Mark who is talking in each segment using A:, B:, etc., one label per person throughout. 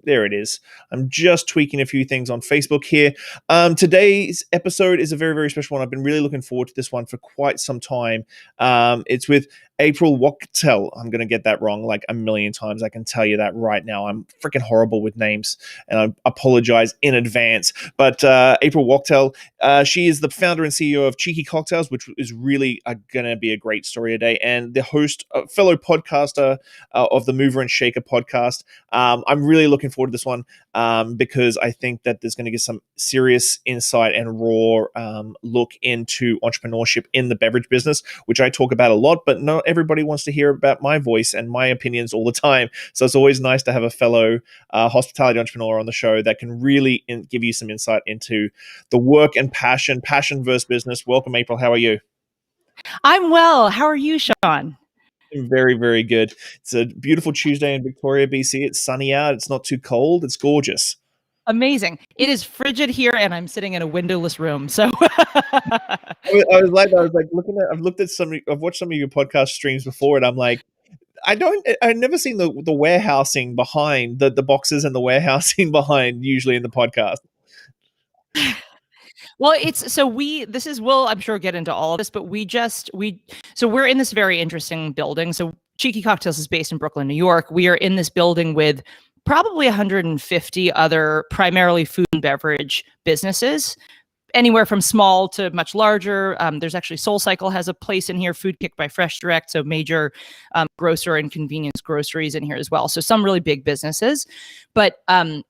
A: There it is. I'm just tweaking a few things on Facebook here. Today's episode is a very, very special one. I've been really looking forward to this one for quite some time. It's with April Wachtel. I'm going to get that wrong like a million times. I can tell you that right now. I'm freaking horrible with names, and I apologize in advance. But April Wachtel, she is the founder and CEO of Cheeky Cocktails, which is really going to be a great story today, and the host, fellow podcaster of the Mover and Shaker podcast. I'm really looking forward to this one because I think that there's going to get some serious insight and raw look into entrepreneurship in the beverage business, which I talk about a lot, but not everybody wants to hear about my voice and my opinions all the time. So it's always nice to have a fellow hospitality entrepreneur on the show that can really give you some insight into the work and passion versus business. Welcome, April. How are you?
B: I'm well. How are you, Shawn?
A: Very, very good. It's a beautiful Tuesday in Victoria, BC. It's sunny out. It's not too cold. It's gorgeous.
B: Amazing. It is frigid here, and I'm sitting in a windowless room. So
A: I was like looking at. I've watched some of your podcast streams before, and I'm like, I've never seen the warehousing behind the boxes and the warehousing behind usually in the podcast.
B: Well, we'll I'm sure get into all of this, but we're in this very interesting building. So Cheeky Cocktails is based in Brooklyn, New York. We are in this building with probably 150 other primarily food and beverage businesses, anywhere from small to much larger. There's actually SoulCycle has a place in here, Food Kick by Fresh Direct, so major grocer and convenience groceries in here as well. So some really big businesses, but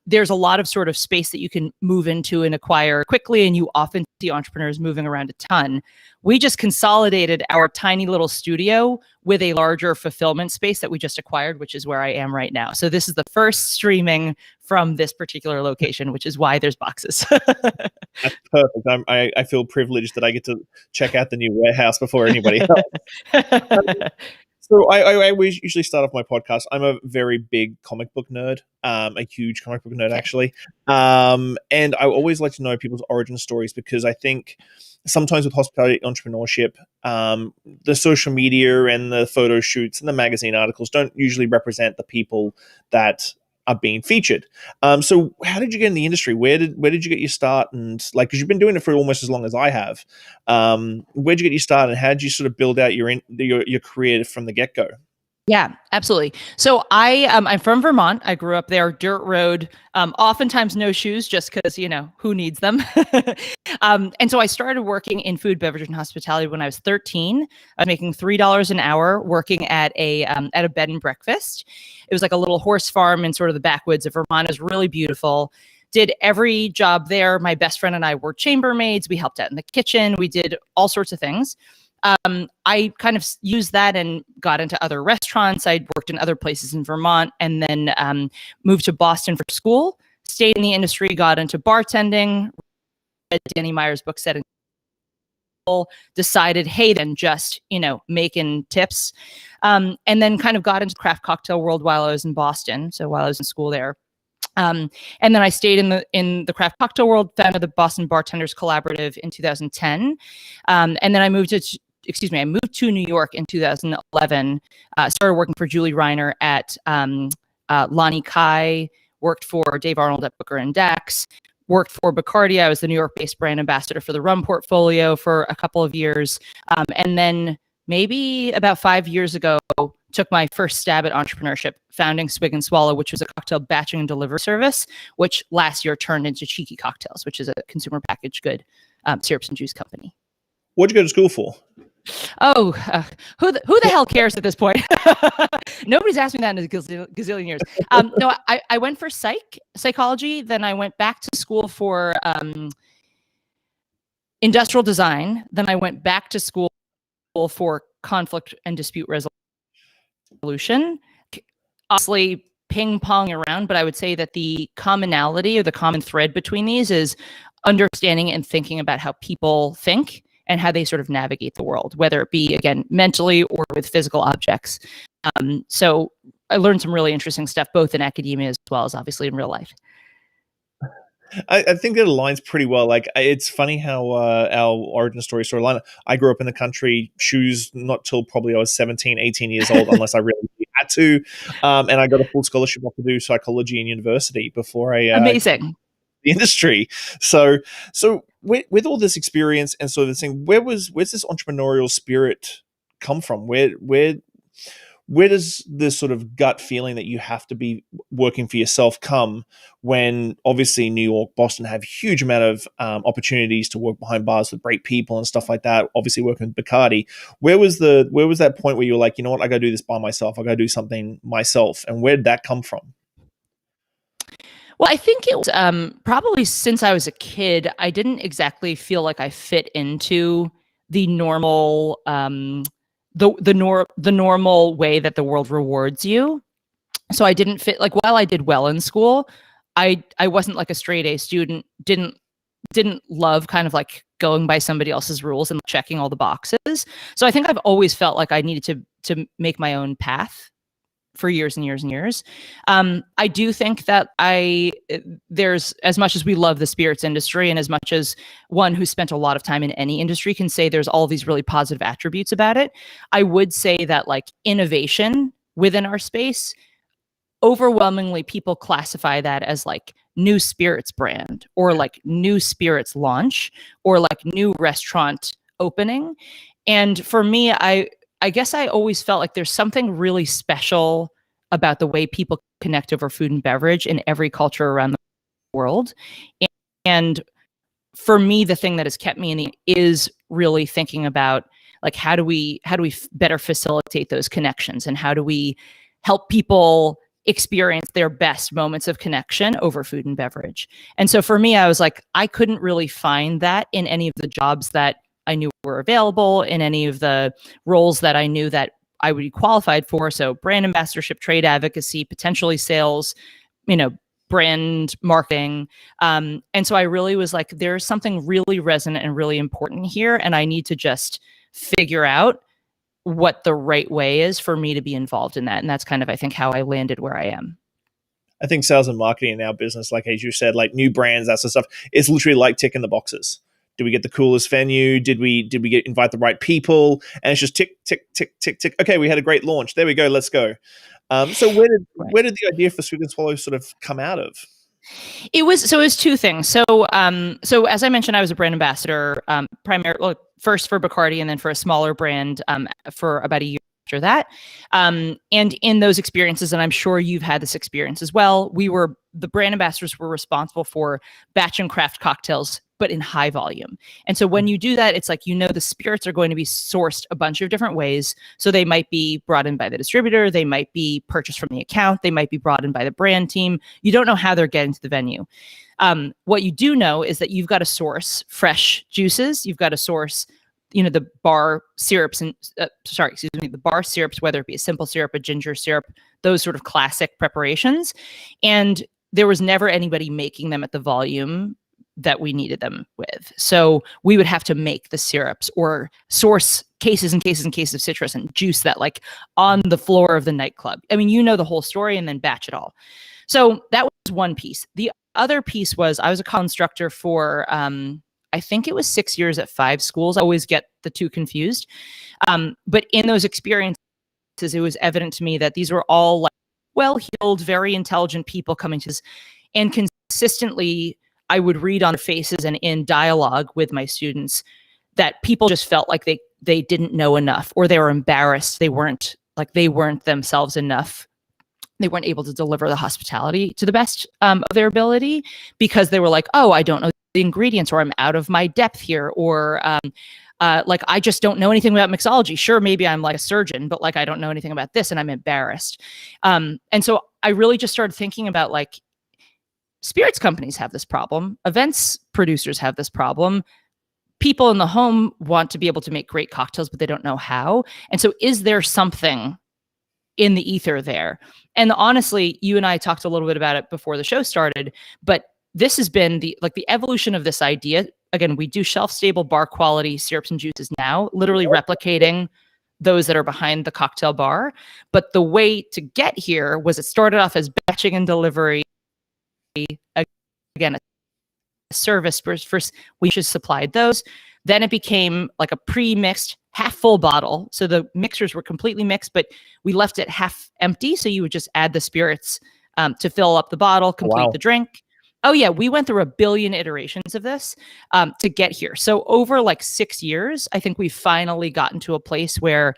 B: there's a lot of sort of space that you can move into and acquire quickly, and you often see entrepreneurs moving around a ton. We just consolidated our tiny little studio with a larger fulfillment space that we just acquired, which is where I am right now. So this is the first streaming from this particular location, which is why there's boxes.
A: That's perfect. I feel privileged that I get to check out the new warehouse before anybody else. So I usually start off my podcast. I'm a very big comic book nerd, a huge comic book nerd, actually. And I always like to know people's origin stories because I think sometimes with hospitality entrepreneurship, the social media and the photo shoots and the magazine articles don't usually represent the people that are being featured. So how did you get in the industry? Where did you get your start? And because you've been doing it for almost as long as I have, where did you get your start, and how did you sort of build out your career from the get-go?
B: Yeah, absolutely. So I'm from Vermont. I grew up there, dirt road, oftentimes no shoes, just because, who needs them? And so I started working in food, beverage, and hospitality when I was 13. I was making $3 an hour working at a bed and breakfast. It was like a little horse farm in sort of the backwoods of Vermont. It was really beautiful. Did every job there. My best friend and I were chambermaids. We helped out in the kitchen. We did all sorts of things. I kind of used that and got into other restaurants. I worked in other places in Vermont, and then moved to Boston for school, stayed in the industry, got into bartending, read Danny Meyer's book, Setting, decided, hey, then just, making tips. And then kind of got into craft cocktail world while I was in Boston. So while I was in school there. And then I stayed in the craft cocktail world, founded the Boston Bartenders Collaborative in 2010. And then I moved to New York in 2011, started working for Julie Reiner at Lani Kai, worked for Dave Arnold at Booker and Dax, worked for Bacardi. I was the New York-based brand ambassador for the rum portfolio for a couple of years. And then maybe about 5 years ago, took my first stab at entrepreneurship, founding Swig and Swallow, which was a cocktail batching and delivery service, which last year turned into Cheeky Cocktails, which is a consumer packaged good syrups and juice company.
A: What'd you go to school for?
B: Oh, who the hell cares at this point? Nobody's asked me that in a gazillion years. No, I went for psychology. Then I went back to school for industrial design. Then I went back to school for conflict and dispute resolution. Obviously, ping-pong around, but I would say that the commonality or the common thread between these is understanding and thinking about how people think and how they sort of navigate the world, whether it be, again, mentally or with physical objects. So I learned some really interesting stuff, both in academia as well as obviously in real life.
A: I think that aligns pretty well. Like, it's funny how our origin storyline. I grew up in the country, shoes not till probably I was 17, 18 years old, unless I really had to. And I got a full scholarship off to do psychology in university before I
B: Amazing.
A: the industry. So with all this experience and sort of this thing, where's this entrepreneurial spirit come from? Where does this sort of gut feeling that you have to be working for yourself come when obviously New York, Boston have huge amount of opportunities to work behind bars with great people and stuff like that, obviously working with Bacardi. Where was that point where you were like, you know what, I got to do this by myself. I got to do something myself. And where did that come from?
B: Well, I think it was probably since I was a kid, I didn't exactly feel like I fit into the normal the normal way that the world rewards you. So I didn't fit, like, while I did well in school, I wasn't like a straight A student, didn't love kind of like going by somebody else's rules and checking all the boxes. So I think I've always felt like I needed to make my own path for years and years and years. I do think that there's, as much as we love the spirits industry and as much as one who spent a lot of time in any industry can say there's all these really positive attributes about it, I would say that like innovation within our space, overwhelmingly people classify that as like new spirits brand or like new spirits launch or like new restaurant opening. And for me, I guess I always felt like there's something really special about the way people connect over food and beverage in every culture around the world. And for me, the thing that has kept me in the is really thinking about like how do we better facilitate those connections and how do we help people experience their best moments of connection over food and beverage. And so for me, I was like, I couldn't really find that in any of the jobs that I knew were available, in any of the roles that I knew that I would be qualified for. So brand ambassadorship, trade advocacy, potentially sales, brand marketing. And so I really was like, there's something really resonant and really important here. And I need to just figure out what the right way is for me to be involved in that. And that's kind of, I think, how I landed where I am.
A: I think sales and marketing in our business, like as you said, like new brands, that sort of stuff, it's literally like ticking the boxes. Did we get the coolest venue? Did we invite the right people? And it's just tick, tick, tick, tick, tick. Okay, we had a great launch. There we go. Let's go. So where did the idea for Sweet and Swallow sort of come out of?
B: It was two things. So as I mentioned, I was a brand ambassador, primarily first for Bacardi and then for a smaller brand for about a year after that. And in those experiences, and I'm sure you've had this experience as well, the brand ambassadors were responsible for batch and craft cocktails, but in high volume. And so when you do that, it's like, the spirits are going to be sourced a bunch of different ways. So they might be brought in by the distributor. They might be purchased from the account. They might be brought in by the brand team. You don't know how they're getting to the venue. What you do know is that you've got to source fresh juices. You've got to source, the bar syrups the bar syrups, whether it be a simple syrup, a ginger syrup, those sort of classic preparations. And there was never anybody making them at the volume that we needed them with. So we would have to make the syrups or source cases and cases and cases of citrus and juice that like on the floor of the nightclub. I mean, the whole story, and then batch it all. So that was one piece. The other piece was I was a college instructor for, I think it was 6 years at 5 schools. I always get the two confused. But in those experiences, it was evident to me that these were all like well-heeled, very intelligent people coming to this, and consistently I would read on their faces and in dialogue with my students that people just felt like they didn't know enough, or they were embarrassed. They weren't themselves enough. They weren't able to deliver the hospitality to the best of their ability because they were like, oh, I don't know the ingredients, or I'm out of my depth here, or like I just don't know anything about mixology. Sure, maybe I'm like a surgeon, but like I don't know anything about this and I'm embarrassed. And so I really just started thinking about like, spirits companies have this problem. Events producers have this problem. People in the home want to be able to make great cocktails, but they don't know how. And so is there something in the ether there? And honestly, you and I talked a little bit about it before the show started, but this has been the evolution of this idea. Again, we do shelf-stable bar quality syrups and juices now, literally replicating those that are behind the cocktail bar. But the way to get here was it started off as batching and delivery. Again, service. First, we just supplied those. Then it became like a pre-mixed half full bottle. So the mixers were completely mixed, but we left it half empty. So you would just add the spirits to fill up the bottle, complete the drink. Oh yeah, we went through a billion iterations of this to get here. So over like 6 years, I think we've finally gotten to a place where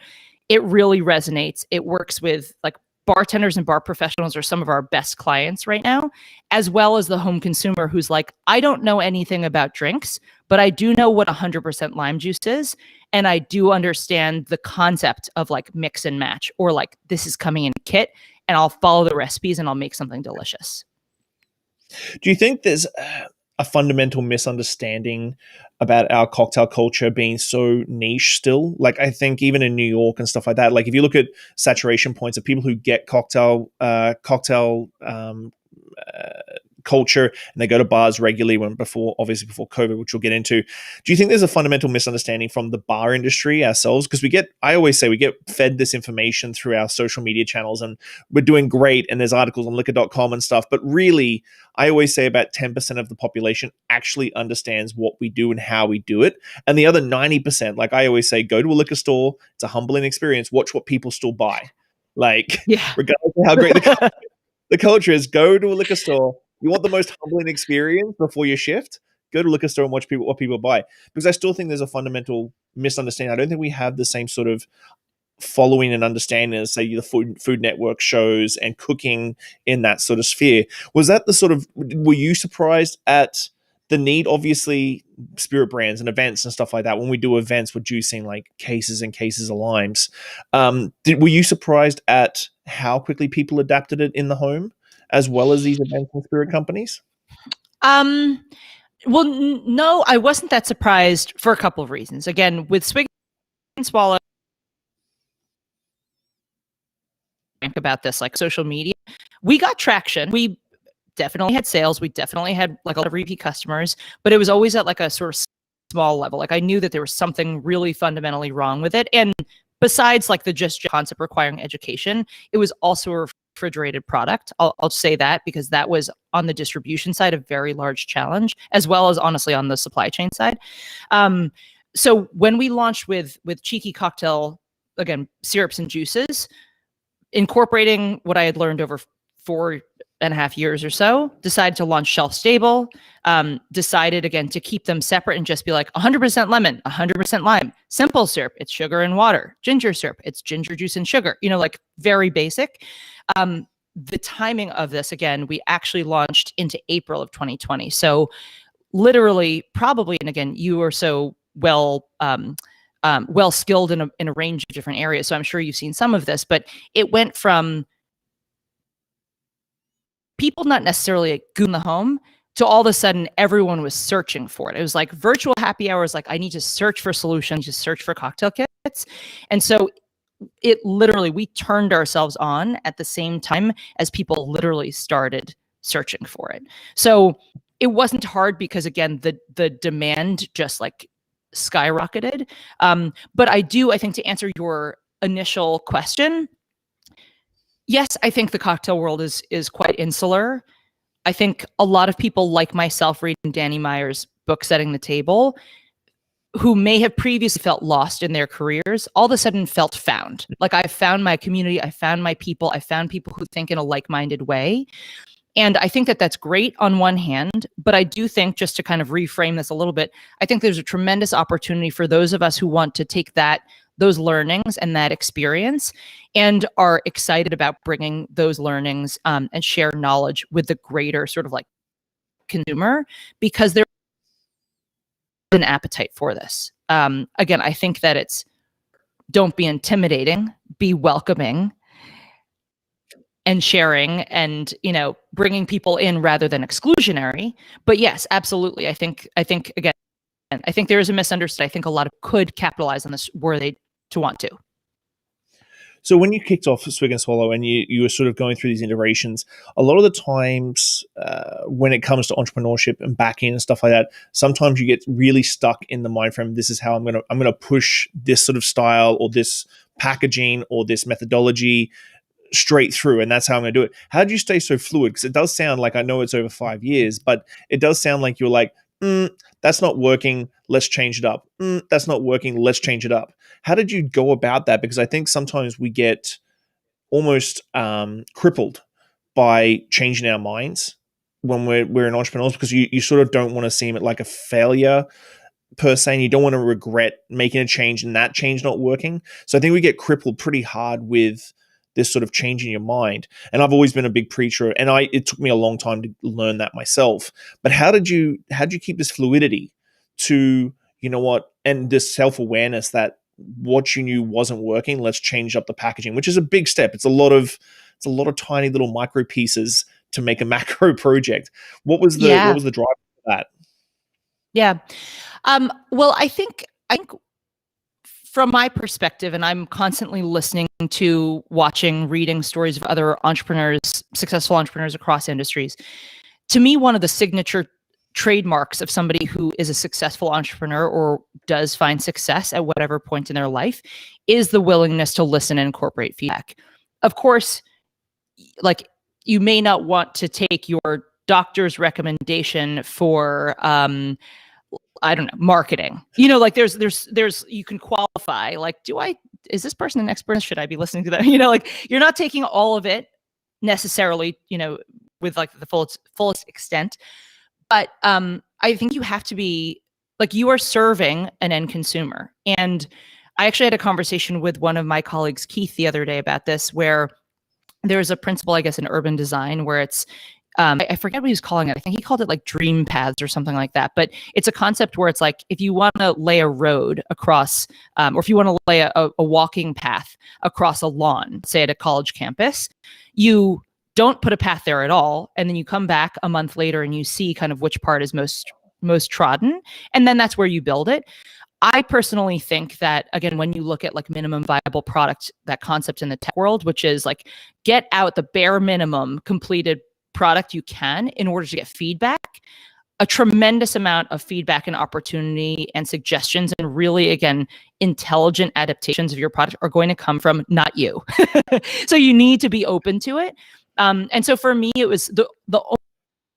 B: it really resonates. It works with like bartenders and bar professionals are some of our best clients right now, as well as the home consumer who's like, I don't know anything about drinks, but I do know what 100% lime juice is. And I do understand the concept of like mix and match, or like this is coming in a kit and I'll follow the recipes and I'll make something delicious.
A: Do you think there's a fundamental misunderstanding about our cocktail culture being so niche still? Like, I think even in New York and stuff like that, like if you look at saturation points of people who get cocktail culture and they go to bars regularly before COVID, which we'll get into. Do you think there's a fundamental misunderstanding from the bar industry ourselves? Because I always say we get fed this information through our social media channels and we're doing great and there's articles on liquor.com and stuff, but really I always say about 10% of the population actually understands what we do and how we do it. And the other 90%, like I always say, go to a liquor store. It's a humbling experience. Watch what people still buy. Like, regardless of how great the culture is, go to a liquor store. You want the most humbling experience before your shift? Go to a liquor store and watch what people buy. Because I still think there's a fundamental misunderstanding. I don't think we have the same sort of following and understanding as, say, the Food Network shows and cooking in that sort of sphere. Was that were you surprised at the need? Obviously, spirit brands and events and stuff like that. When we do events, we're juicing like cases and cases of limes. Were you surprised at how quickly people adapted it in the home, as well as these events and spirit companies?
B: Well, no, I wasn't that surprised for a couple of reasons. Again, with Swig and Swallow, think about this, like social media, we got traction. We definitely had sales. We definitely had like a lot of repeat customers, but it was always at like a sort of small level. Like I knew that there was something really fundamentally wrong with it. And besides like the just concept requiring education, it was also a refrigerated product. I'll say that because that was on the distribution side a very large challenge, as well as honestly on the supply chain side. So when we launched with Cheeky Cocktail, again, syrups and juices, incorporating what I had learned over 4.5 years or so, decided to launch shelf stable, decided again to keep them separate and just be like 100% lemon, 100% lime, simple syrup, it's sugar and water, ginger syrup, it's ginger juice and sugar, like very basic. The timing of this, again, we actually launched into April of 2020. So literally probably, and again, you are so well skilled in a range of different areas. So I'm sure you've seen some of this, but it went from people not necessarily good in the home to all of a sudden everyone was searching for it. It was like virtual happy hours. Like I need to search for solutions, just search for cocktail kits. And so it literally, we turned ourselves on at the same time as people literally started searching for it. So it wasn't hard because again, the demand just like skyrocketed. But I think to answer your initial question, yes, I think the cocktail world is quite insular. I think a lot of people like myself reading Danny Meyer's book, Setting the Table, who may have previously felt lost in their careers, all of a sudden felt found. Like I found my community, I found my people, I found people who think in a like-minded way. And I think that that's great on one hand, but I do think, just to kind of reframe this a little bit, I think there's a tremendous opportunity for those of us who want to take those learnings and that experience and are excited about bringing those learnings and share knowledge with the greater sort of like consumer, because there's an appetite for this. Again, I think that it's don't be intimidating, be welcoming and sharing and, bringing people in rather than exclusionary. But yes, absolutely. I think again, I think there is a misunderstanding. I think a lot of could capitalize on this were they to want to.
A: So when you kicked off Swig and Swallow and you were sort of going through these iterations, a lot of the times when it comes to entrepreneurship and backing and stuff like that, sometimes you get really stuck in the mind frame. This is how I'm gonna push this sort of style or this packaging or this methodology straight through, and that's how I'm going to do it. How did you stay so fluid? Because it does sound like, I know it's over 5 years, but it does sound like you're like, that's not working, let's change it up. That's not working, let's change it up. How did you go about that? Because I think sometimes we get almost crippled by changing our minds when we're an entrepreneurs, because you sort of don't want to seem like a failure per se, and you don't want to regret making a change and that change not working. So I think we get crippled pretty hard with this sort of change in your mind. And I've always been a big preacher, and it took me a long time to learn that myself. But how did you keep this fluidity to, you know what, and this self-awareness that what you knew wasn't working, let's change up the packaging, which is a big step. It's a lot of tiny little micro pieces to make a macro project. What was the drive for that?
B: Yeah. Well, I think from my perspective, and I'm constantly listening to, watching, reading stories of other entrepreneurs, successful entrepreneurs across industries. To me, one of the signature trademarks of somebody who is a successful entrepreneur or does find success at whatever point in their life is the willingness to listen and incorporate feedback. Of course, like, you may not want to take your doctor's recommendation for, I don't know, marketing. You know, like there's you can qualify, like, is this person an expert? Should I be listening to them? You know, like, you're not taking all of it necessarily, you know, with like the fullest extent. But I think you have to be, like, you are serving an end consumer. And I actually had a conversation with one of my colleagues, Keith, the other day about this, where there's a principle, I guess, in urban design where it's, I forget what he was calling it. I think he called it like dream paths or something like that. But it's a concept where it's like, if you want to lay a road across, or if you want to lay a walking path across a lawn, say at a college campus, you don't put a path there at all. And then you come back a month later and you see kind of which part is most trodden. And then that's where you build it. I personally think that, again, when you look at like minimum viable product, that concept in the tech world, which is like, get out the bare minimum completed product you can in order to get feedback, a tremendous amount of feedback and opportunity and suggestions, and really, again, intelligent adaptations of your product are going to come from not you. So you need to be open to it. And so for me, it was the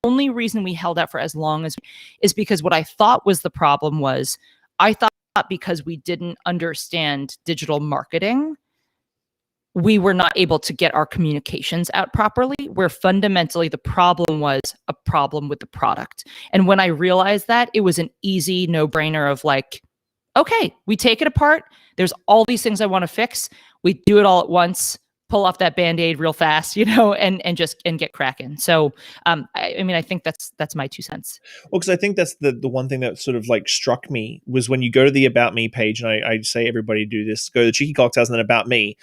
B: only reason we held out for as long as is because what I thought was the problem was, I thought because we didn't understand digital marketing, we were not able to get our communications out properly, where fundamentally the problem was a problem with the product. And when I realized that, it was an easy no-brainer of like, okay, we take it apart. There's all these things I want to fix. We do it all at once, pull off that Band-Aid real fast, you know, and get cracking. So, I mean, I think that's my 2 cents.
A: Well, because I think that's the one thing that sort of like struck me was when you go to the About Me page, and I say everybody do this, go to the Cheeky Cocktails and then About Me,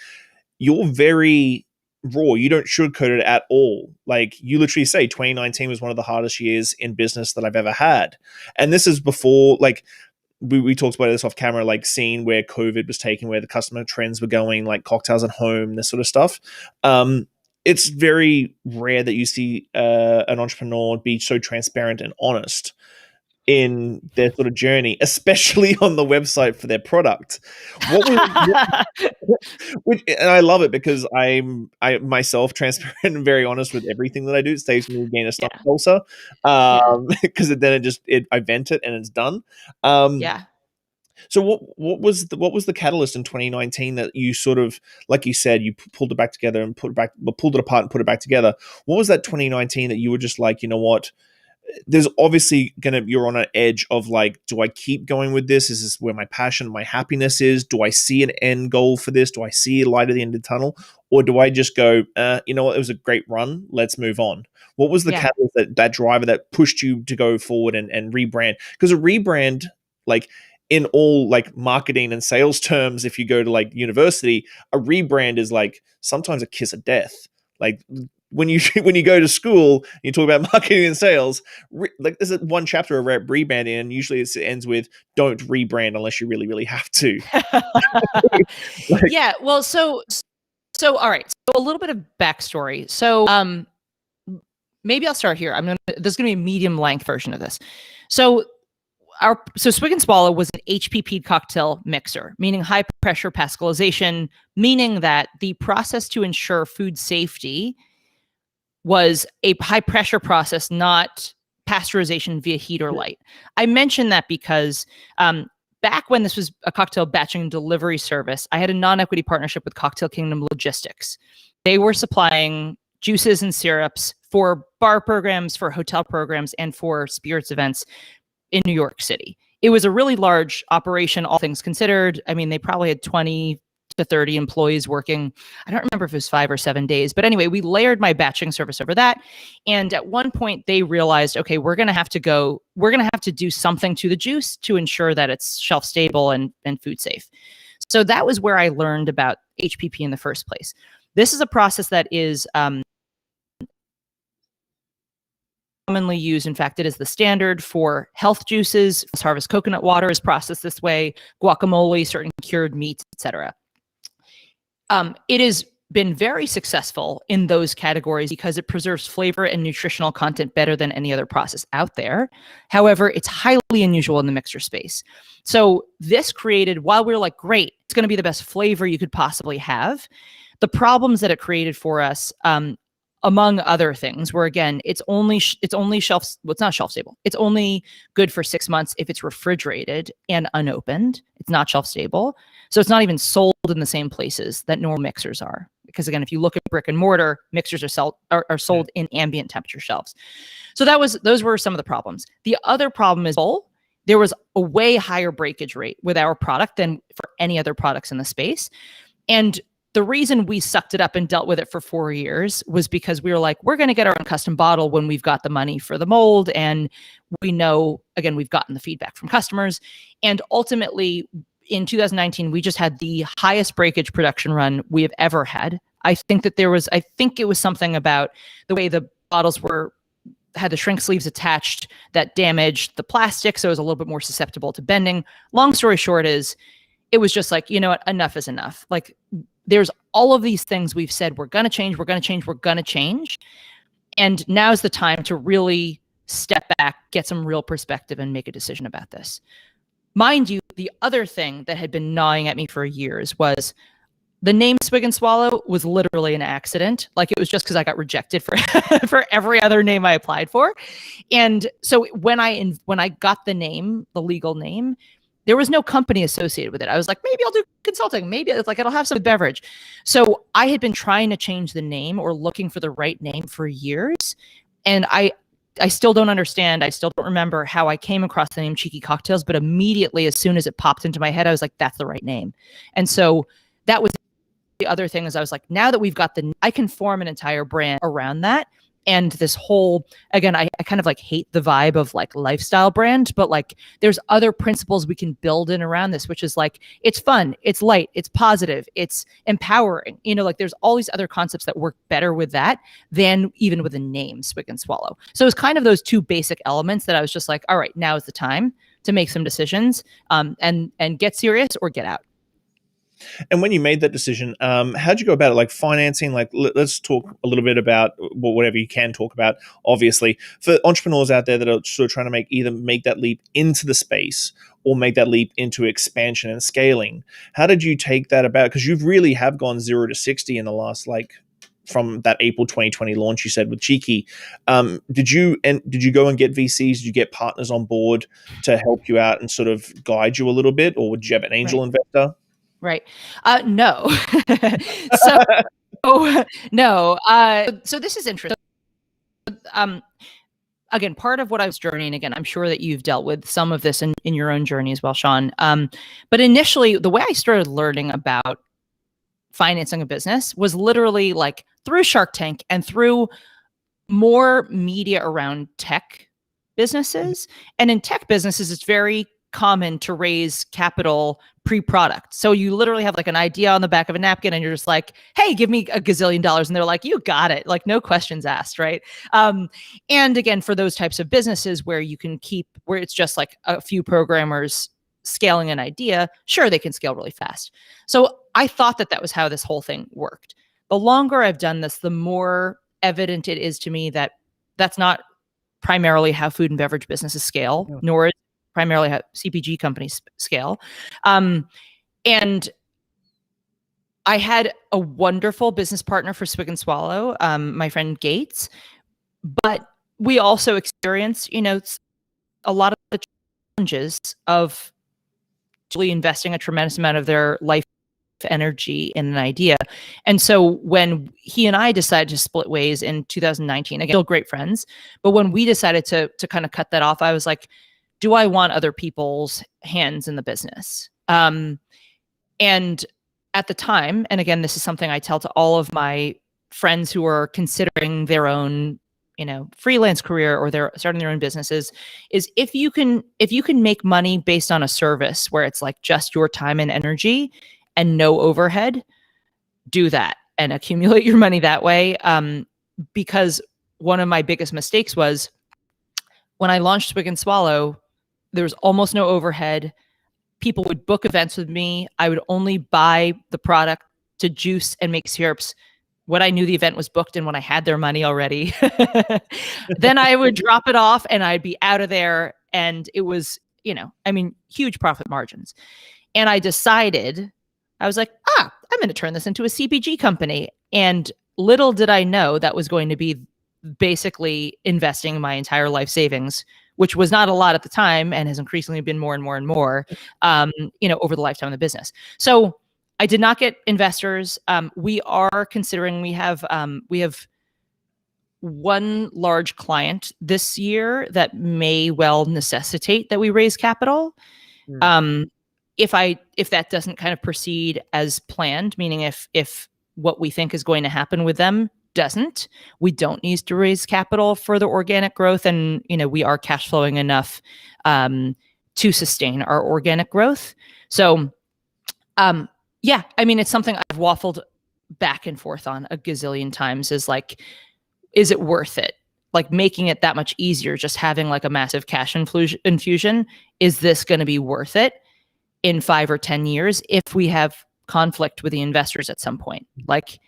A: you're very raw. You don't sugarcoat it at all. Like, you literally say 2019 was one of the hardest years in business that I've ever had. And this is before, like, we talked about this off camera, like seeing where COVID was taking, where the customer trends were going, like cocktails at home, this sort of stuff. It's very rare that you see an entrepreneur be so transparent and honest in their sort of journey, especially on the website for their product. And I love it because I myself transparent and very honest with everything that I do. It saves me being a stuff salsa, because then I vent it and it's done. So what was the catalyst in 2019 that you sort of, like you said, you pulled it back together and pulled it apart and put it back together? What was that 2019 that you were just like, you know what? There's obviously you're on an edge of like, do I keep going with this? Is this where my passion, my happiness is? Do I see an end goal for this? Do I see a light at the end of the tunnel? Or do I just go, you know what, it was a great run, let's move on? What was the catalyst, that driver that pushed you to go forward and rebrand? Because a rebrand, like in all like marketing and sales terms, if you go to like university, a rebrand is like sometimes a kiss of death. Like, when you go to school, you talk about marketing and sales, like there's one chapter of rebranding, and usually it ends with don't rebrand unless you really, really have to.
B: Yeah. Well, so all right. So a little bit of backstory. So maybe I'll start here. There's gonna be a medium length version of this. So so Swig and Swallow was an HPP cocktail mixer, meaning high pressure pascalization, meaning that the process to ensure food safety was a high pressure process, not pasteurization via heat or light. I mention that because back when this was a cocktail batching and delivery service, I had a non-equity partnership with Cocktail Kingdom Logistics. They were supplying juices and syrups for bar programs, for hotel programs, and for spirits events in New York City. It was a really large operation, all things considered. I mean, they probably had 20 to 30 employees working. I don't remember if it was 5 or 7 days, but anyway, we layered my batching service over that. And at one point they realized, okay, we're going to have to do something to the juice to ensure that it's shelf stable and food safe. So that was where I learned about HPP in the first place. This is a process that is commonly used. In fact, it is the standard for health juices. Harvest coconut water is processed this way, guacamole, certain cured meats, etc. It has been very successful in those categories because it preserves flavor and nutritional content better than any other process out there. However, it's highly unusual in the mixer space. So this created, while we were like, great, it's going to be the best flavor you could possibly have, the problems that it created for us, among other things, were, again, it's only shelf, well, it's not shelf stable. It's only good for 6 months if it's refrigerated and unopened. It's not shelf stable. So it's not even sold in the same places that normal mixers are. Because again, if you look at brick and mortar, mixers are sold in ambient temperature shelves. So those were some of the problems. The other problem is there was a way higher breakage rate with our product than for any other products in the space. And the reason we sucked it up and dealt with it for 4 years was because we were like, we're going to get our own custom bottle when we've got the money for the mold. And we know, again, we've gotten the feedback from customers. And ultimately, in 2019, we just had the highest breakage production run we have ever had. I think it was something about the way the bottles had the shrink sleeves attached that damaged the plastic. So it was a little bit more susceptible to bending. Long story short is, it was just like, you know what, enough is enough. Like, there's all of these things we've said, we're going to change, we're going to change, we're going to change. And now's the time to really step back, get some real perspective, and make a decision about this. Mind you, the other thing that had been gnawing at me for years was the name Swig and Swallow was literally an accident. Like, it was just because I got rejected for for every other name I applied for. And so when I got the name, the legal name, there was no company associated with it. I was like, maybe I'll do consulting. Maybe it's like, it'll have some beverage. So I had been trying to change the name or looking for the right name for years. And I still don't understand. I still don't remember how I came across the name Cheeky Cocktails, but immediately, as soon as it popped into my head, I was like, that's the right name. And so that was the other thing, is I was like, now that we've got I can form an entire brand around that. And this whole, again, I kind of like hate the vibe of like lifestyle brand, but like there's other principles we can build in around this, which is like, it's fun, it's light, it's positive, it's empowering. You know, like there's all these other concepts that work better with that than even with a name, Swig and Swallow. So it's kind of those two basic elements that I was just like, all right, now is the time to make some decisions, and get serious or get out.
A: And when you made that decision, how'd you go about it? Like financing, like let's talk a little bit about whatever you can talk about, obviously, for entrepreneurs out there that are sort of trying to either make that leap into the space or make that leap into expansion and scaling. How did you take that about? Because you really have gone 0 to 60 in the last, like, from that April 2020 launch you said with Cheeky. Did you go and get VCs? Did you get partners on board to help you out and sort of guide you a little bit? Or would you have an angel investor?
B: Right. No. No. So this is interesting. Again, part of what I was journeying, again, I'm sure that you've dealt with some of this in your own journey as well, Shawn. But initially, the way I started learning about financing a business was literally like through Shark Tank and through more media around tech businesses. And in tech businesses, it's very common to raise capital pre-product. So you literally have like an idea on the back of a napkin and you're just like, hey, give me $1 gazillion. And they're like, you got it. Like, no questions asked. Right. And again, for those types of businesses where it's just like a few programmers scaling an idea, sure, they can scale really fast. So I thought that was how this whole thing worked. The longer I've done this, the more evident it is to me that that's not primarily how food and beverage businesses scale, nor primarily CPG companies scale. And I had a wonderful business partner for Swig and Swallow, my friend Gates, but we also experienced, a lot of the challenges of really investing a tremendous amount of their life energy in an idea. And so when he and I decided to split ways in 2019, again, still great friends, but when we decided to kind of cut that off, I was like, do I want other people's hands in the business? And at the time, and again, this is something I tell to all of my friends who are considering their own, freelance career, or they're starting their own businesses, is if you can make money based on a service where it's like just your time and energy and no overhead, do that and accumulate your money that way. Because one of my biggest mistakes was when I launched Swig and Swallow, there was almost no overhead. People would book events with me. I would only buy the product to juice and make syrups when I knew the event was booked and when I had their money already. Then I would drop it off and I'd be out of there. And it was, huge profit margins. And I decided, I was like, I'm going to turn this into a CPG company. And little did I know that was going to be basically investing my entire life savings, which was not a lot at the time and has increasingly been more and more and more, over the lifetime of the business. So I did not get investors. We are considering, we have one large client this year that may well necessitate that we raise capital. If that doesn't kind of proceed as planned, meaning if what we think is going to happen with them doesn't, we don't need to raise capital for the organic growth. And, we are cash flowing enough to sustain our organic growth. So, it's something I've waffled back and forth on a gazillion times, is like, is it worth it? Like making it that much easier, just having like a massive cash infusion. Is this going to be worth it in 5 or 10 years if we have conflict with the investors at some point? Like,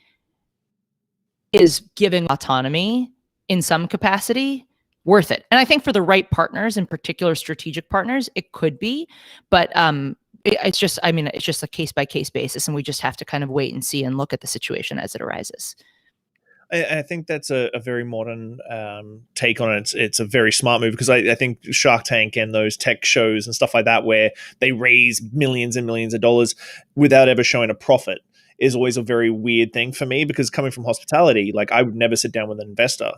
B: is giving autonomy in some capacity worth it? And I think for the right partners, in particular strategic partners, it could be, but it's just a case by case basis, and we just have to kind of wait and see and look at the situation as it arises.
A: I think that's a very modern take on it. It's a very smart move, because I think Shark Tank and those tech shows and stuff like that, where they raise millions and millions of dollars without ever showing a profit, is always a very weird thing for me, because coming from hospitality, like I would never sit down with an investor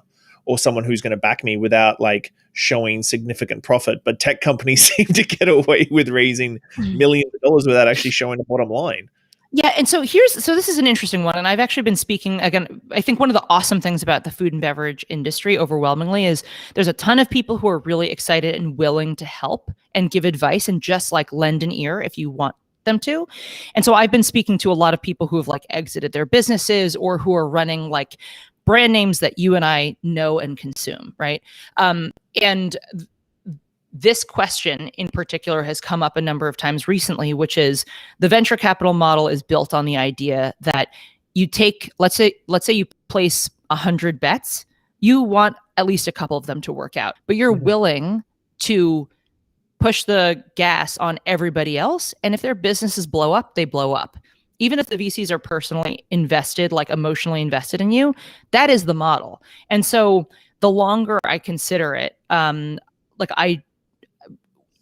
A: or someone who's going to back me without like showing significant profit. But tech companies seem to get away with raising millions of dollars without actually showing the bottom line.
B: Yeah. And so this is an interesting one. And I've actually been speaking, again, I think one of the awesome things about the food and beverage industry overwhelmingly is there's a ton of people who are really excited and willing to help and give advice and just like lend an ear if you want them to. And so I've been speaking to a lot of people who have like exited their businesses or who are running like brand names that you and I know and consume, right? And this question in particular has come up a number of times recently, which is the venture capital model is built on the idea that you take, let's say you place 100 bets, you want at least a couple of them to work out, but you're willing to push the gas on everybody else. And if their businesses blow up, they blow up. Even if the VCs are personally invested, like emotionally invested in you, that is the model. And so the longer I consider it,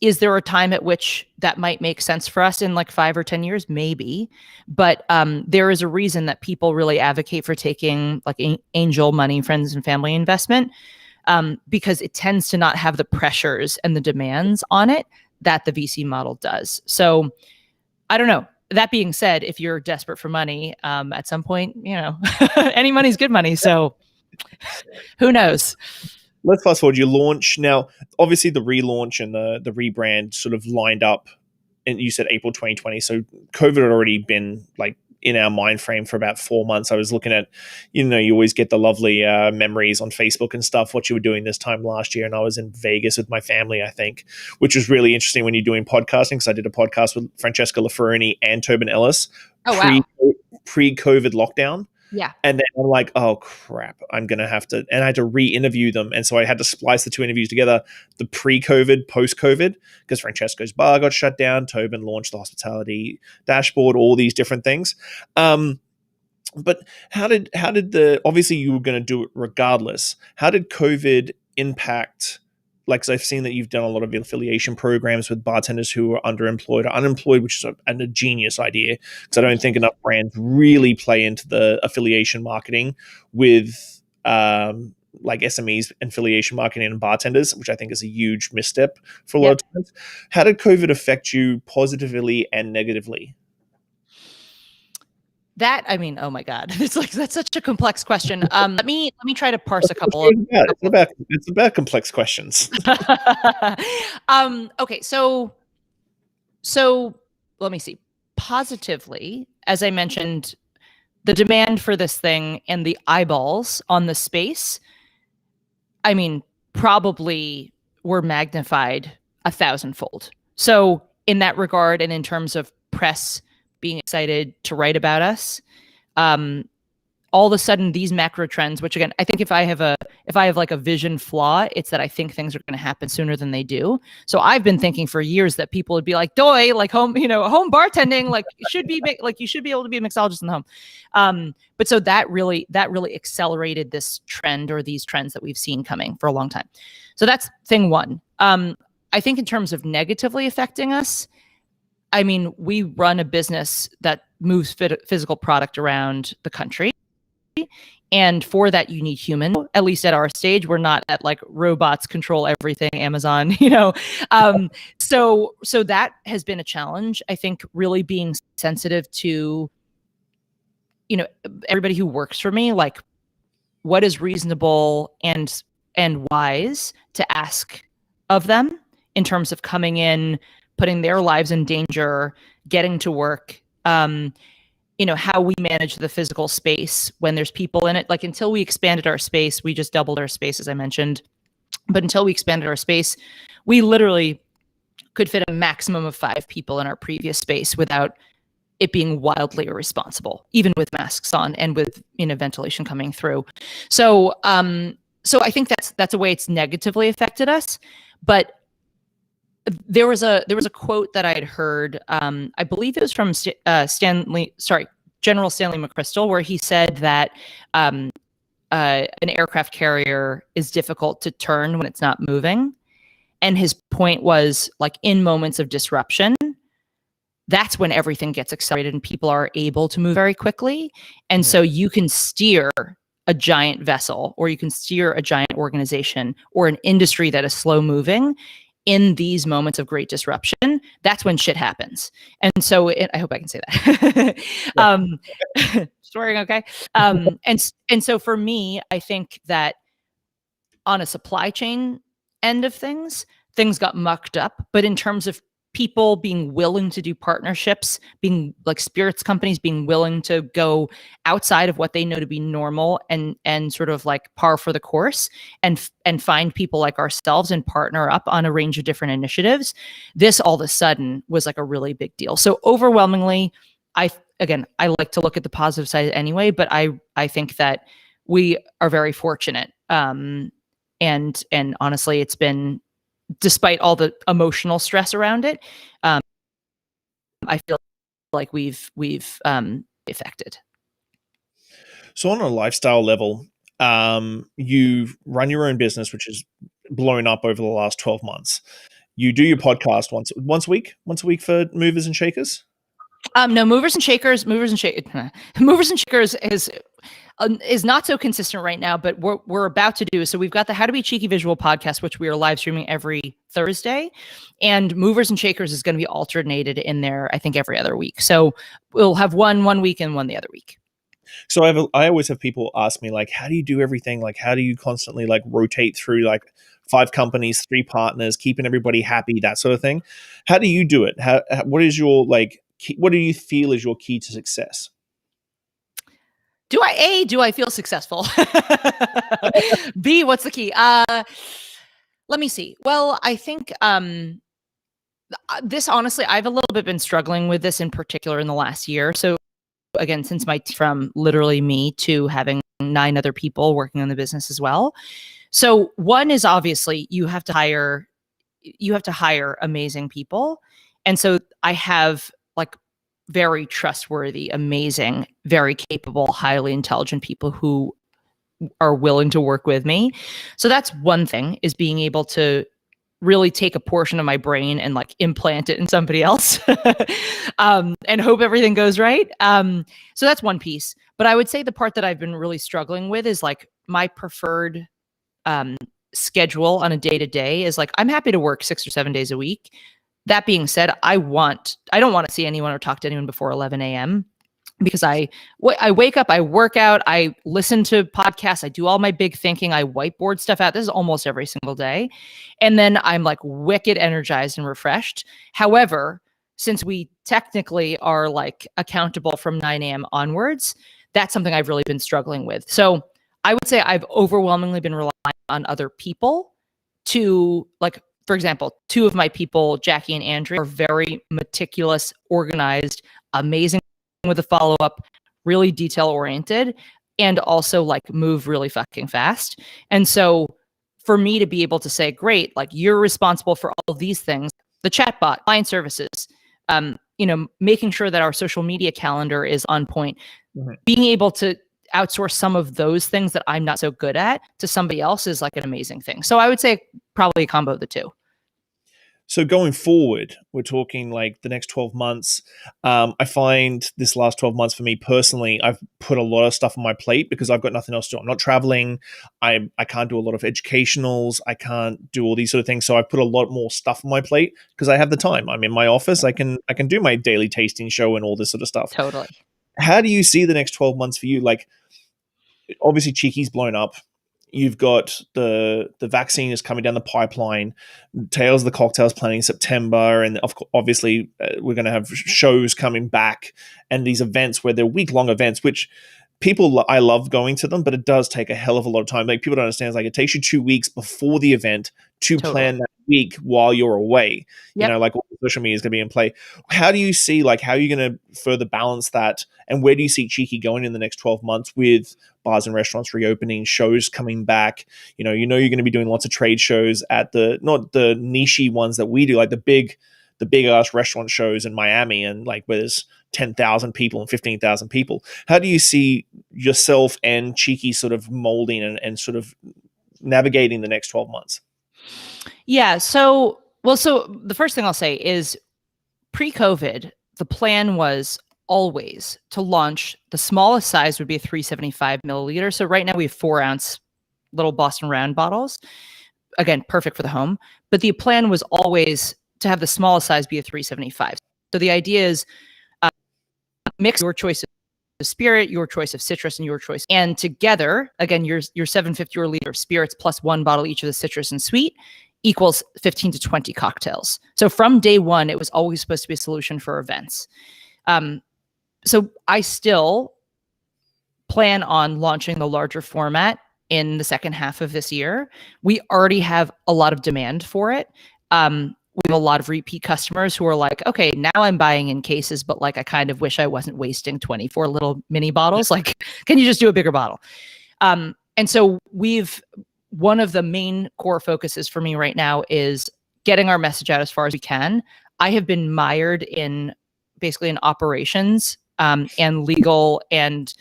B: is there a time at which that might make sense for us in like 5 or 10 years? Maybe. But there is a reason that people really advocate for taking like angel money, friends and family investment, because it tends to not have the pressures and the demands on it that the VC model does. So I don't know. That being said, if you're desperate for money, at some point, any money's good money. So who knows?
A: Let's fast forward. You launch now. Obviously, the relaunch and the rebrand sort of lined up, and you said April 2020. So COVID had already been like in our mind frame for about 4 months. I was looking at, you always get the lovely memories on Facebook and stuff, what you were doing this time last year. And I was in Vegas with my family, I think, which was really interesting when you're doing podcasting, because I did a podcast with Francesca Laferoni and Tobin Ellis
B: wow.
A: pre-COVID lockdown.
B: Yeah.
A: And then I'm like, oh crap, I'm going to have to, and I had to re-interview them. And so I had to splice the two interviews together, the pre-COVID, post-COVID, because Francesco's bar got shut down. Tobin launched the hospitality dashboard, all these different things. But how did obviously you were going to do it regardless. How did COVID impact, like, cause I've seen that you've done a lot of affiliation programs with bartenders who are underemployed or unemployed, which is a genius idea. Cause I don't think enough brands really play into the affiliation marketing with, like SMEs and affiliation marketing and bartenders, which I think is a huge misstep for a lot of times. How did COVID affect you positively and negatively?
B: That, I mean, oh my God, that's such a complex question. Let me try to parse a couple
A: It's about complex questions.
B: Okay, so let me see. Positively, as I mentioned, the demand for this thing and the eyeballs on the space, I mean, probably were magnified 1,000-fold. So in that regard, and in terms of press being excited to write about us, all of a sudden these macro trends, which again, I think if I have like a vision flaw, it's that I think things are going to happen sooner than they do. So I've been thinking for years that people would be like, "Doi, like home bartending, like you should be able to be a mixologist in the home." But so that really accelerated this trend, or these trends that we've seen coming for a long time. So that's thing one. I think in terms of negatively affecting us, I mean, we run a business that moves physical product around the country. And for that, you need human. At least at our stage, we're not at like robots control everything, Amazon, So that has been a challenge. I think really being sensitive to, everybody who works for me, like what is reasonable and wise to ask of them in terms of coming in, putting their lives in danger, getting to work. How we manage the physical space when there's people in it. Like until we expanded our space, we just doubled our space, as I mentioned. But until we expanded our space, we literally could fit a maximum of 5 people in our previous space without it being wildly irresponsible, even with masks on and with ventilation coming through. So I think that's a way it's negatively affected us. But there was a quote that I had heard. I believe it was from General Stanley McChrystal, where he said that an aircraft carrier is difficult to turn when it's not moving. And his point was, like, in moments of disruption, that's when everything gets accelerated and people are able to move very quickly. And so you can steer a giant vessel, or you can steer a giant organization or an industry that is slow moving in these moments of great disruption. That's when shit happens. And so I hope I can say that. Swearing, okay. And so for me, I think that on a supply chain end of things got mucked up. But in terms of people being willing to do partnerships, being like spirits companies, being willing to go outside of what they know to be normal and sort of like par for the course, and find people like ourselves and partner up on a range of different initiatives, this all of a sudden was like a really big deal. So overwhelmingly, I like to look at the positive side anyway, but I think that we are very fortunate. And honestly, it's been, despite all the emotional stress around it, I feel like we've affected.
A: So on a lifestyle level, you run your own business, which has blown up over the last 12 months. You do your podcast once a week for Movers and Shakers.
B: No, Movers and Shakers is not so consistent right now, but we're about to do. So we've got the How to Be Cheeky Visual podcast, which we are live streaming every Thursday, and Movers and Shakers is going to be alternated in there, I think, every other week. So we'll have one week and one the other week.
A: So I always have people ask me, like, how do you do everything? Like, how do you constantly like rotate through like 5 companies, 3 partners, keeping everybody happy, that sort of thing? How do you do it? What is your what do you feel is your key to success?
B: Do I feel successful? B, what's the key? Let me see. Well, I think this, honestly, I've a little bit been struggling with this in particular in the last year. So again, since from literally me to having 9 other people working on the business as well. So one is obviously you have to hire amazing people. And so I have like very trustworthy, amazing, very capable, highly intelligent people who are willing to work with me. So that's one thing, is being able to really take a portion of my brain and like implant it in somebody else and hope everything goes right. So that's one piece. But I would say the part that I've been really struggling with is like my preferred schedule on a day-to-day is like, I'm happy to work 6 or 7 days a week. That being said, I don't want to see anyone or talk to anyone before 11 a.m. because I wake up, I work out, I listen to podcasts, I do all my big thinking, I whiteboard stuff out. This is almost every single day. And then I'm like wicked energized and refreshed. However, since we technically are like accountable from 9 a.m. onwards, that's something I've really been struggling with. So I would say I've overwhelmingly been relying on other people to, like, for example, 2 of my people, Jackie and Andrea, are very meticulous, organized, amazing with a follow-up, really detail-oriented, and also like move really fucking fast. And so for me to be able to say, great, like you're responsible for all of these things, the chatbot, client services, making sure that our social media calendar is on point, being able to outsource some of those things that I'm not so good at to somebody else is like an amazing thing. So I would say probably a combo of the 2.
A: So going forward, we're talking like the next 12 months. I find this last 12 months for me personally, I've put a lot of stuff on my plate because I've got nothing else to do. I'm not traveling. I can't do a lot of educationals. I can't do all these sort of things. So I've put a lot more stuff on my plate because I have the time. I'm in my office. I can do my daily tasting show and all this sort of stuff.
B: Totally.
A: How do you see the next 12 months for you? Like, obviously Cheeky's blown up. You've got the vaccine is coming down the pipeline. Tales of the Cocktails planning in September, and obviously we're going to have shows coming back and these events where they're week-long events, which I love going to them, but it does take a hell of a lot of time. Like, people don't understand, like, it takes you 2 weeks before the event to plan that week while you're away.
B: Yep.
A: Like, all the social media is going to be in play. How do you see, like, how are you going to further balance that? And where do you see Cheeky going in the next 12 months with bars and restaurants reopening, shows coming back? You're going to be doing lots of trade shows at not the niche-y ones that we do, like the big ass restaurant shows in Miami, and like where there's 10,000 people and 15,000 people. How do you see yourself and Cheeky sort of molding and sort of navigating the next 12 months?
B: Yeah. So the first thing I'll say is, pre-COVID, the plan was always to launch, the smallest size would be a 375 milliliter. So right now we have 4-ounce little Boston Round bottles. Again, perfect for the home. But the plan was always to have the smallest size be a 375. So the idea is mix your choice of spirit, your choice of citrus, and your choice. And together, again, your 750 or liter spirits plus 1 bottle each of the citrus and sweet equals 15 to 20 cocktails. So from day one, it was always supposed to be a solution for events. So I still plan on launching the larger format in the second half of this year. We already have a lot of demand for it. We have a lot of repeat customers who are like, okay, now I'm buying in cases, but like, I kind of wish I wasn't wasting 24 little mini bottles. Like, can you just do a bigger bottle? And so one of the main core focuses for me right now is getting our message out as far as we can. I have been mired in operations and legal and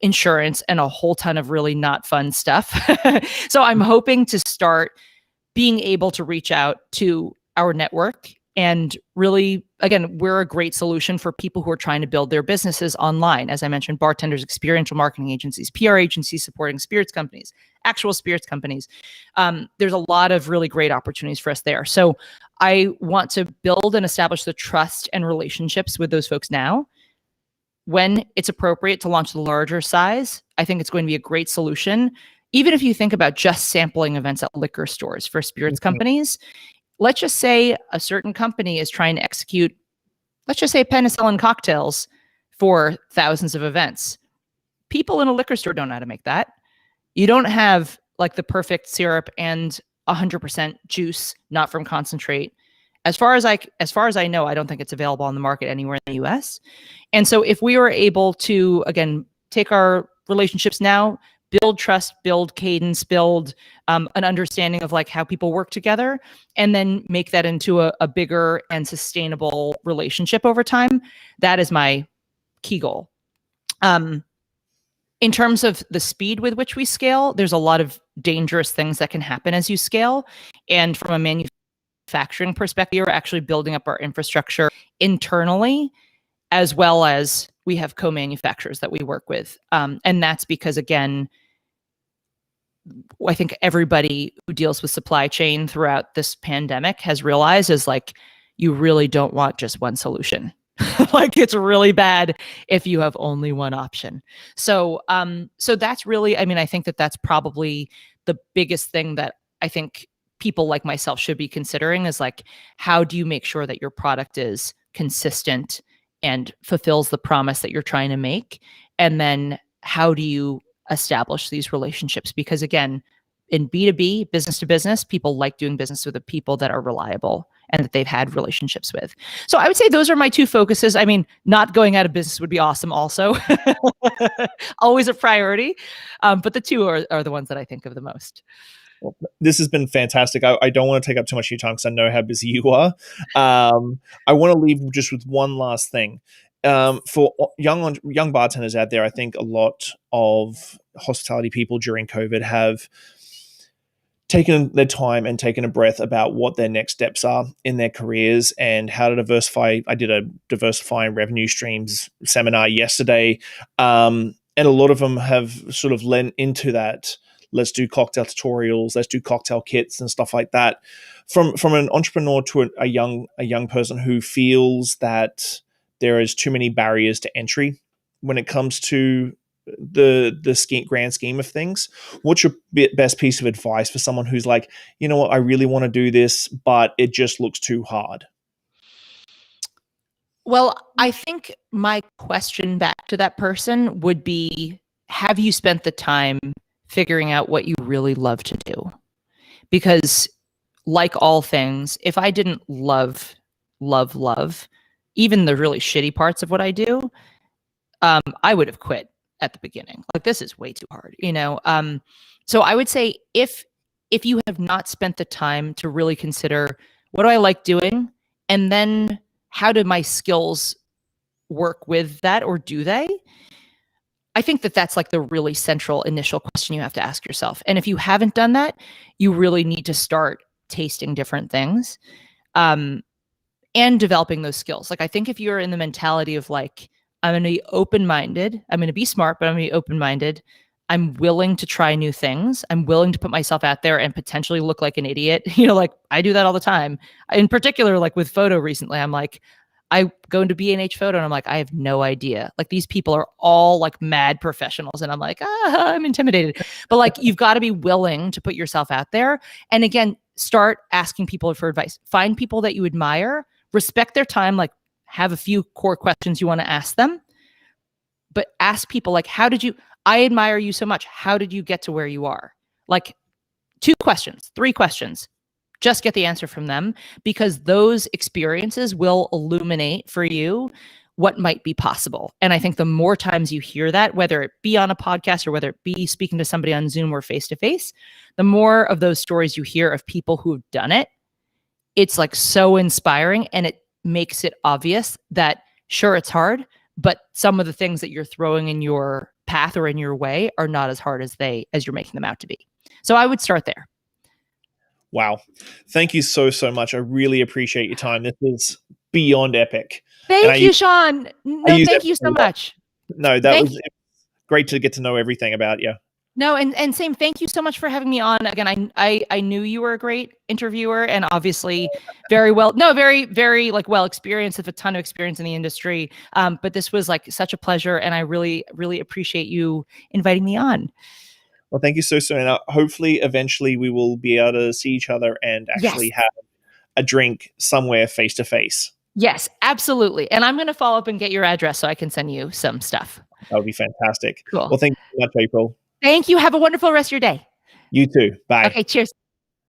B: insurance and a whole ton of really not fun stuff. So I'm hoping to start being able to reach out to our network and really, again, we're a great solution for people who are trying to build their businesses online. As I mentioned, bartenders, experiential marketing agencies, PR agencies supporting spirits companies, actual spirits companies. There's a lot of really great opportunities for us there. So I want to build and establish the trust and relationships with those folks now. When it's appropriate to launch the larger size, I think it's going to be a great solution. Even if you think about just sampling events at liquor stores for spirits companies, let's just say a certain company is trying to execute, let's just say penicillin cocktails for thousands of events. People in a liquor store don't know how to make that. You don't have like the perfect syrup and 100% juice, not from concentrate, as far as I know, I don't think it's available on the market anywhere in the US. And so if we were able to, again, take our relationships now, build trust, build cadence, build an understanding of like how people work together, and then make that into a bigger and sustainable relationship over time, that is my key goal. In terms of the speed with which we scale, there's a lot of dangerous things that can happen as you scale. And from a manufacturing perspective, we're actually building up our infrastructure internally, as well as we have co-manufacturers that we work with. And that's because, again, I think everybody who deals with supply chain throughout this pandemic has realized is like, you really don't want just one solution. Like, it's really bad if you have only one option. So that's really, I mean, I think that that's probably the biggest thing that I think people like myself should be considering is like, how do you make sure that your product is consistent and fulfills the promise that you're trying to make? And then how do you establish these relationships? Because again, in B2B, business to business, people like doing business with the people that are reliable and that they've had relationships with. So I would say those are my two focuses. I mean, not going out of business would be awesome also. Always a priority. But the two are the ones that I think of the most.
A: Well, this has been fantastic. I don't want to take up too much of your time because I know how busy you are. I want to leave just with one last thing. For young bartenders out there, I think a lot of hospitality people during COVID have taken their time and taken a breath about what their next steps are in their careers and how to diversify. I did a diversifying revenue streams seminar yesterday, and a lot of them have sort of lent into that. Let's do cocktail tutorials, let's do cocktail kits and stuff like that. From an entrepreneur to a young person who feels that there is too many barriers to entry when it comes to the grand scheme of things, what's your best piece of advice for someone who's like, you know what, I really want to do this, but it just looks too hard?
B: Well, I think my question back to that person would be, have you spent the time figuring out what you really love to do? Because like all things, if I didn't love even the really shitty parts of what I do, I would have quit at the beginning. Like, this is way too hard, you know? So I would say if you have not spent the time to really consider, what do I like doing? And then how do my skills work with that, or do they? I think that that's like the really central initial question you have to ask yourself. And if you haven't done that, you really need to start tasting different things, and developing those skills. Like, I think if you're in the mentality of like, I'm going to be open-minded, I'm going to be smart, but I'm going to be open-minded, I'm willing to try new things, I'm willing to put myself out there and potentially look like an idiot. You know, like, I do that all the time. In particular, like with photo recently, I'm like, I go into B&H Photo and I'm like, I have no idea. Like, these people are all like mad professionals. And I'm like, I'm intimidated. But like, you've got to be willing to put yourself out there. And again, start asking people for advice. Find people that you admire, respect their time, like have a few core questions you want to ask them. But ask people like, I admire you so much. How did you get to where you are? Like 2 questions, 3 questions. Just get the answer from them, because those experiences will illuminate for you what might be possible. And I think the more times you hear that, whether it be on a podcast or whether it be speaking to somebody on Zoom or face-to-face, the more of those stories you hear of people who've done it, it's like so inspiring, and it makes it obvious that sure, it's hard, but some of the things that you're throwing in your path or in your way are not as hard as you're making them out to be. So I would start there.
A: Wow. Thank you so much. I really appreciate your time. This is beyond epic.
B: Thank you, Shawn. No, thank you so much.
A: No, that was great to get to know everything about you.
B: No, and same. Thank you so much for having me on. Again, I knew you were a great interviewer, and obviously very like well experienced, with a ton of experience in the industry. But this was like such a pleasure, and I really, really appreciate you inviting me on.
A: Well, thank you so much. Hopefully, eventually, we will be able to see each other and actually have a drink somewhere face to face.
B: Yes, absolutely. And I'm going to follow up and get your address so I can send you some stuff.
A: That would be fantastic.
B: Cool.
A: Well, thank you so much, April.
B: Thank you. Have a wonderful rest of your day.
A: You too. Bye.
B: Okay, cheers.